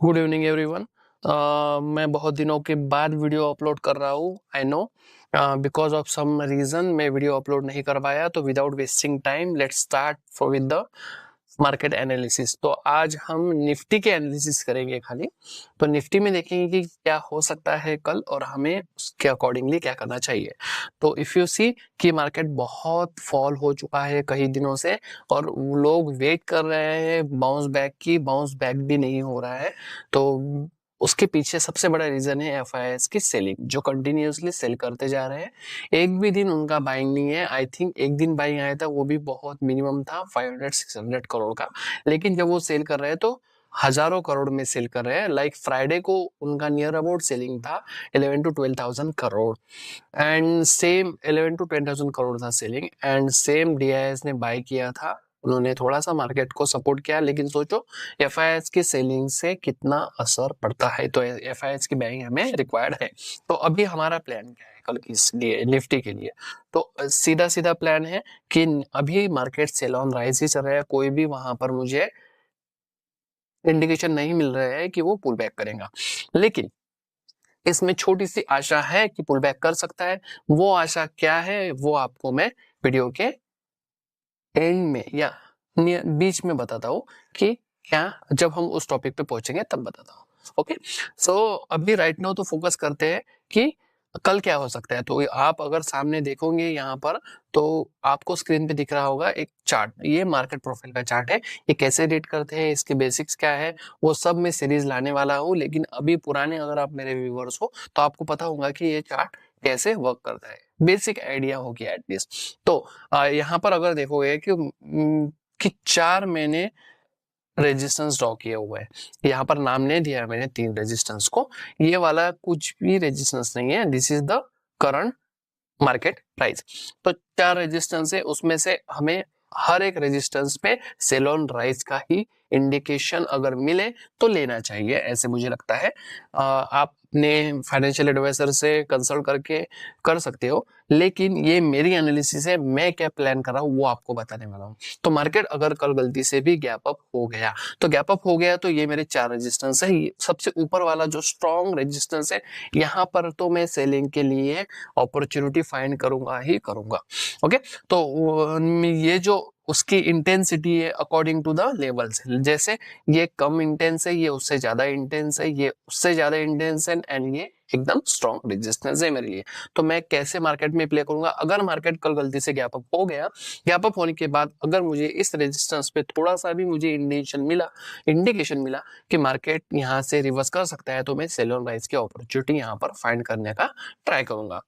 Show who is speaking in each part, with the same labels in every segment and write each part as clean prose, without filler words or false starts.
Speaker 1: Good evening everyone. मैं बहुत दिनों के बाद वीडियो अपलोड कर रहा हूँ। I know because of some reason मैं वीडियो अपलोड नहीं कर पाया, तो without wasting time let's start for with the market analysis. तो आज हम निफ्टी के एनालिसिस करेंगे खाली। तो निफ्टी में देखेंगे कि क्या हो सकता है कल और हमें उसके अकॉर्डिंगली क्या करना चाहिए। तो इफ यू सी कि मार्केट बहुत फॉल हो चुका है कई दिनों से और लोग वेट कर रहे हैं बाउंस बैक की, बाउंस बैक भी नहीं हो रहा है। तो उसके पीछे सबसे बड़ा रीजन है एफआईआईस की सेलिंग, जो कंटिन्यूअसली सेल करते जा रहे हैं। एक भी दिन उनका बाइंग नहीं है। आई थिंक एक दिन बाइंग आया था, वो भी बहुत मिनिमम था 500-600 करोड़ का। लेकिन जब वो सेल कर रहे हैं तो हजारों करोड़ में सेल कर रहे हैं। लाइक फ्राइडे को उनका नियर अबाउट सेलिंग था 11 to 12,000 crore and same 11 to 12,000 crore था सेलिंग। एंड सेम डीआईएस ने बाय किया था, उन्होंने थोड़ा सा मार्केट को सपोर्ट किया। लेकिन सोचो एफआईएस की सेलिंग से कितना असर पड़ता है। तो एफआईएस की बाइंग हमें रिक्वायर्ड है। तो अभी हमारा प्लान क्या है कल की लिए निफ्टी के लिए? तो सीधा सीधा प्लान है कि अभी मार्केट सेल ऑन राइज ही चल रहा है, कोई भी वहां पर मुझे इंडिकेशन नहीं मिल रहा है कि वो पुल बैक करेगा। लेकिन इसमें छोटी सी आशा है कि पुल बैक कर सकता है। वो आशा क्या है वो आपको मैं वीडियो के एंड में या बीच में बताता हूँ कि क्या, जब हम उस टॉपिक पे पहुंचेंगे तब बताता हूँ। ओके, सो अभी राइट नाउ तो फोकस करते हैं कि कल क्या हो सकता है। तो आप अगर सामने देखोगे यहाँ पर तो आपको स्क्रीन पे दिख रहा होगा एक चार्ट। ये मार्केट प्रोफाइल का चार्ट है। ये कैसे रेट करते हैं, इसके बेसिक्स क्या है, वो सब मैं सीरीज लाने वाला हूँ। लेकिन अभी पुराने अगर आप मेरे व्यूवर्स हो तो आपको पता होगा कि ये चार्ट कैसे वर्क करता है, बेसिक आइडिया होगी एटलीस्ट। तो यहाँ पर अगर देखोगे कि 4 महीने रेजिस्टेंस ड्रॉ किए हुए हैं। यहाँ पर नाम नहीं दिया मैंने 3 रेजिस्टेंस को। ये वाला कुछ भी रेजिस्टेंस नहीं है, this is the current market price. तो 4 रेजिस्टेंस है, उसमें से हमें हर एक रेजिस्टेंस पे सेल ऑन राइज का ही इंडिकेशन अगर मिले तो लेना चाहिए, ऐसे मुझे लगता है। आप अपने फाइनेंशियल एडवाइजर से कंसल्ट करके कर सकते हो। लेकिन ये मेरी एनालिसिस है, मैं क्या प्लान कर रहा हूँ वो आपको बताने वाला हूँ। तो मार्केट अगर कल गलती से भी गैप अप हो गया तो गैप अप हो गया तो ये मेरे 4 रेजिस्टेंस है। सबसे ऊपर वाला जो स्ट्रॉन्ग रेजिस्टेंस है, यहाँ पर तो मैं सेलिंग के लिए अपॉर्चुनिटी फाइंड करूंगा ही करूंगा। ओके, तो ये जो उसकी इंटेंसिटी है अकॉर्डिंग टू द लेवल्स, जैसे ये कम इंटेंस है, ये उससे ज्यादा इंटेंस है, ये उससे ज्यादा इंटेंस है, एंड ये एकदम स्ट्रॉन्ग रेजिस्टेंस है मेरे लिए। तो मैं कैसे मार्केट में प्ले करूंगा? अगर मार्केट कल गलती से गैप अप हो गया, गैप अप होने के बाद अगर मुझे इस रेजिस्टेंस पे थोड़ा सा भी मुझे इंडिकेशन मिला कि मार्केट यहाँ से रिवर्स कर सकता है, तो मैं सेल ऑन राइज की अपॉर्चुनिटी यहाँ पर फाइंड करने का ट्राई करूंगा।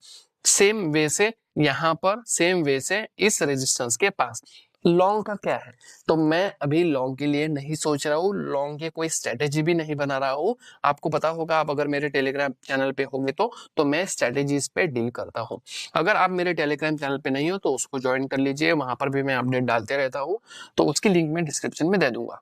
Speaker 1: सेम वे से यहाँ पर, सेम वे से इस रेजिस्टेंस के पास लॉन्ग का क्या है? तो मैं अभी लॉन्ग के लिए नहीं सोच रहा हूँ, लॉन्ग के कोई स्ट्रेटेजी भी नहीं बना रहा हूँ। आपको पता होगा, आप अगर मेरे टेलीग्राम चैनल पे होंगे तो मैं स्ट्रेटेजीज पे डील करता हूँ। अगर आप मेरे टेलीग्राम चैनल पे नहीं हो तो उसको ज्वाइन कर लीजिए, वहां पर भी मैं अपडेट डालते रहता हूँ। तो उसकी लिंक मैं डिस्क्रिप्शन में दे दूंगा।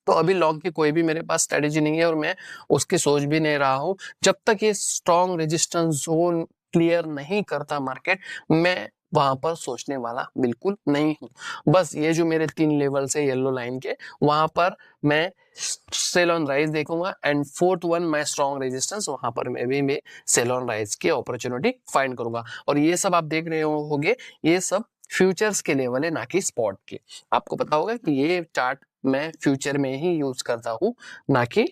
Speaker 1: तो अभी लॉन्ग की कोई भी मेरे पास स्ट्रेटेजी नहीं है और मैं उसकी सोच भी नहीं रहा हूँ। जब तक ये स्ट्रॉन्ग रेजिस्टेंस जोन क्लियर नहीं करता मार्केट, मैं वहां पर सोचने वाला बिल्कुल नहीं हूँ। बस ये जो मेरे 3 लेवल्स है येलो लाइन के, वहां पर मैं सेल ऑन राइज देखूंगा and fourth one my strong resistance, वहां पर मैं सेल ऑन राइज की अपॉर्चुनिटी फाइंड करूंगा। और ये सब आप देख रहे होंगे, ये सब फ्यूचर्स के लेवल है, ना कि स्पॉट के। आपको पता होगा कि ये चार्ट मैं फ्यूचर में ही यूज करता हूं, ना कि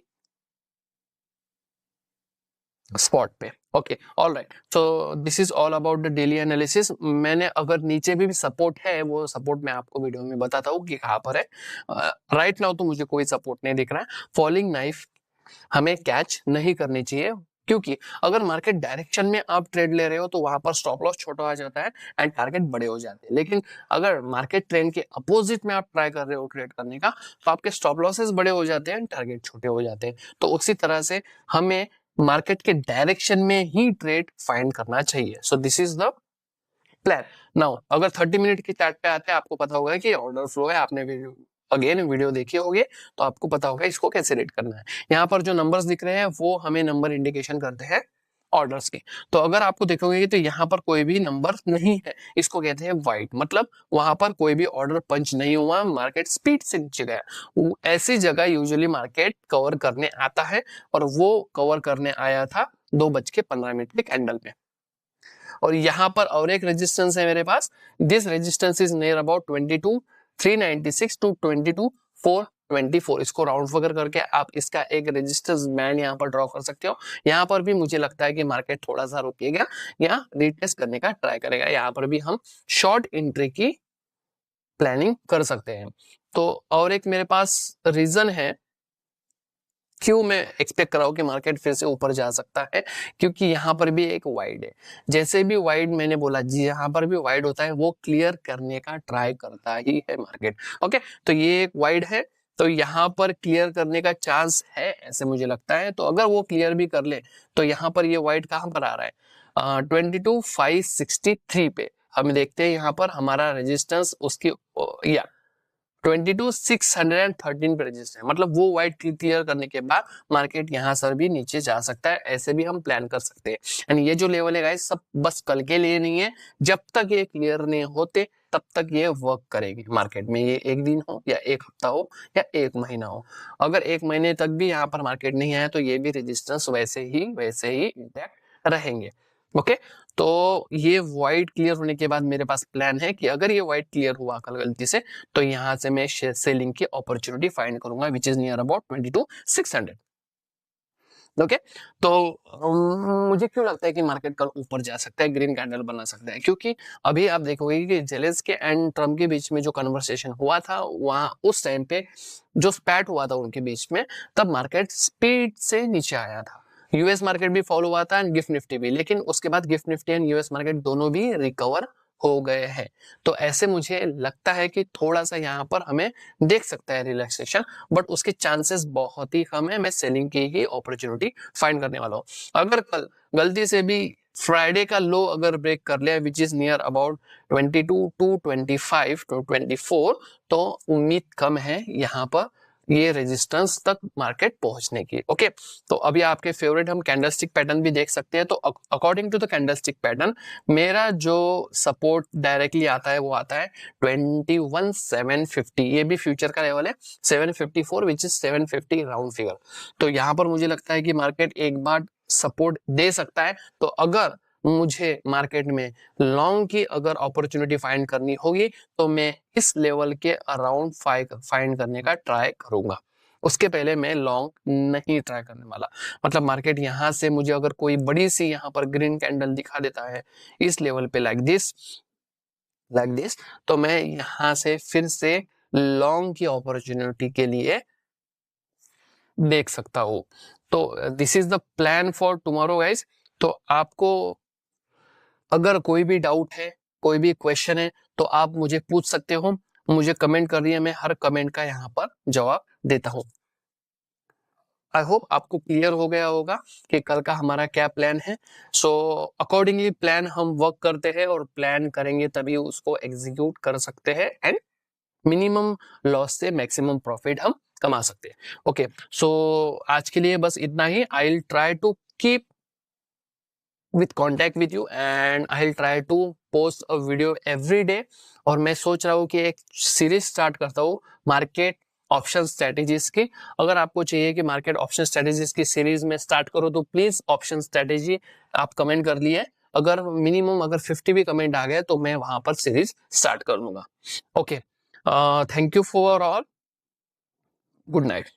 Speaker 1: स्पॉट पे। ओके, ऑल राइट, तो this is all about the daily analysis. मैंने अगर नीचे भी सपोर्ट है, वो सपोर्ट मैं आपको वीडियो में बताता हूँ कि कहाँ पर है। राइट नाउ तो मुझे कोई सपोर्ट नहीं दिख रहा है। फॉलिंग नाइफ हमें कैच नहीं करनी चाहिए, क्योंकि अगर मार्केट डायरेक्शन में आप ट्रेड ले रहे हो तो वहां पर स्टॉप लॉस छोटा आ जाता है एंड टारगेट बड़े हो जाते हैं। लेकिन अगर मार्केट ट्रेंड के अपोजिट में आप ट्राई कर रहे हो ट्रेड करने का, तो आपके स्टॉप लॉसेस बड़े हो जाते हैं, टारगेट छोटे हो जाते हैं। तो उसी तरह से हमें मार्केट के डायरेक्शन में ही ट्रेड फाइंड करना चाहिए। So this is the plan. Now अगर 30 मिनट की चार्ट पे आते हैं, आपको पता होगा कि ऑर्डर फ्लो है। आपने वीडियो देखी होगी तो आपको पता होगा इसको कैसे रेट करना है। यहाँ पर जो नंबर्स दिख रहे हैं वो हमें नंबर इंडिकेशन करते हैं ऑर्डर्स की। तो अगर आपको देखोगे तो यहाँ पर कोई भी नंबर नहीं है, इसको कहते हैं वाइट, मतलब वहां पर कोई भी ऑर्डर पंच नहीं हुआ, मार्केट स्पीड से नीचे गया। ऐसी जगह यूजुअली मार्केट कवर करने आता है, और वो कवर करने आया था 2:15 के कैंडल में। और यहाँ पर और एक रेजिस्टेंस है मेरे पास, this resistance is near about 22,396 to 22,424। इसको राउंड फिगर करके आप इसका एक रेजिस्टेंस बैंड यहाँ पर ड्रॉ कर सकते हो। यहाँ पर भी मुझे लगता है कि मार्केट थोड़ा सा रुकेगा या रिटेस्ट करने का ट्राई करेगा। यहाँ पर भी हम शॉर्ट एंट्री की प्लानिंग कर सकते हैं। तो और एक मेरे पास रीजन है क्यों मैं एक्सपेक्ट कर रहा हूँ कि मार्केट फिर से ऊपर जा सकता है, क्योंकि यहाँ पर भी एक वाइड है। जैसे भी वाइड मैंने बोला जी, यहाँ पर भी वाइड होता है, वो क्लियर करने का ट्राई करता ही है मार्केट। ओके, तो ये एक वाइड है, तो यहाँ पर क्लियर करने का चांस है ऐसे मुझे लगता है। तो अगर वो क्लियर भी कर ले तो यहाँ पर ये वाइड कहाँ पर आ रहा है, 22,563 पे हम देखते हैं। यहाँ पर हमारा रेजिस्टेंस उसकी या 22,613 पे रजिस्टर है, मतलब वो वाइड क्लियर करने के बाद मार्केट यहाँ से भी नीचे जा सकता है, ऐसे भी हम प्लान कर सकते हैं। एंड ये जो लेवल है गाइस सब बस कल के लिए नहीं है, जब तक ये क्लियर नहीं होते तब तक ये वर्क करेगी मार्केट में। ये एक दिन हो या एक हफ्ता हो या एक महीना हो, अगर एक महीने तक भी यहाँ पर मार्केट नहीं आया तो ये भी रेजिस्टेंस वैसे ही इंटैक्ट रहेंगे। ओके, तो ये वाइड क्लियर होने के बाद मेरे पास प्लान है कि अगर ये वाइड क्लियर हुआ कल गलती से, तो यहाँ से मैं सेलिंग की अपॉर्चुनिटी फाइंड करूंगा विच इज नियर अबाउट 22,600। ओके, तो मुझे क्यों लगता है कि मार्केट कल ऊपर जा सकता है, ग्रीन कैंडल बना सकता है, क्योंकि अभी आप देखोगे कि जेलेंस्की एंड ट्रम्प के बीच में जो कन्वर्सेशन हुआ था, वहां उस टाइम पे जो स्पैट हुआ था उनके बीच में, तब मार्केट स्पीड से नीचे आया था। यूएस मार्केट भी फॉलो हुआ था एंड गिफ्ट निफ्टी भी, लेकिन उसके बाद gift Nifty and US market दोनों भी रिकवर हो गए हैं। तो ऐसे मुझे लगता है कि थोड़ा सा यहाँ पर हमें देख सकता है रिलैक्सेशन, बट उसके चांसेस बहुत ही कम है। मैं सेलिंग की ही अपॉर्चुनिटी फाइंड करने वाला हूँ। अगर कल गलती से भी फ्राइडे का लो अगर ब्रेक कर लिया which is near about 22 to 25 to 24, तो उम्मीद कम है यहाँ पर ये रेजिस्टेंस तक मार्केट पहुंचने की। ओके, तो अभी आपके फेवरेट हम कैंडलस्टिक पैटर्न भी देख सकते हैं। तो according to the candlestick pattern मेरा जो सपोर्ट डायरेक्टली आता है वो आता है 21,750। ये भी फ्यूचर का लेवल है 754 विच इज 750 राउंड फिगर। तो यहाँ पर मुझे लगता है कि मार्केट एक बार सपोर्ट दे सकता है। तो अगर मुझे मार्केट में लॉन्ग की अगर अपॉर्चुनिटी फाइंड करनी होगी तो मैं इस लेवल के अराउंड फाइंड करने का ट्राई करूंगा। उसके पहले मैं लॉन्ग नहीं ट्राई करने वाला। मतलब मार्केट यहां से मुझे अगर कोई बड़ी सी यहाँ पर ग्रीन कैंडल दिखा देता है इस लेवल पे लाइक दिस, तो मैं यहां से फिर से लॉन्ग की अपॉर्चुनिटी के लिए देख सकता हूं। तो this is the plan for tomorrow guys. तो आपको अगर कोई भी डाउट है, कोई भी क्वेश्चन है, तो आप मुझे पूछ सकते हो, मुझे कमेंट कर दिए, मैं हर कमेंट का यहाँ पर जवाब देता हूँ। आई होप आपको क्लियर हो गया होगा कि कल का हमारा क्या प्लान है। सो अकॉर्डिंगली प्लान हम वर्क करते हैं, और प्लान करेंगे तभी उसको एग्जीक्यूट कर सकते हैं एंड मिनिमम लॉस से मैक्सिमम प्रॉफिट हम कमा सकते हैं। ओके, सो आज के लिए बस इतना ही। I will try to keep with contact with you and I'll try to post a video every day। और मैं सोच रहा हूँ कि एक सीरीज स्टार्ट करता हूँ मार्केट ऑप्शन स्ट्रेटेजीज की। अगर आपको चाहिए कि मार्केट ऑप्शन स्ट्रेटेजीज की सीरीज में स्टार्ट करो तो प्लीज ऑप्शन स्ट्रेटेजी आप कमेंट कर लिए। अगर मिनिमम 50 भी कमेंट आ गए तो मैं वहां पर सीरीज स्टार्ट कर लूंगा। Okay, thank you for all, good night.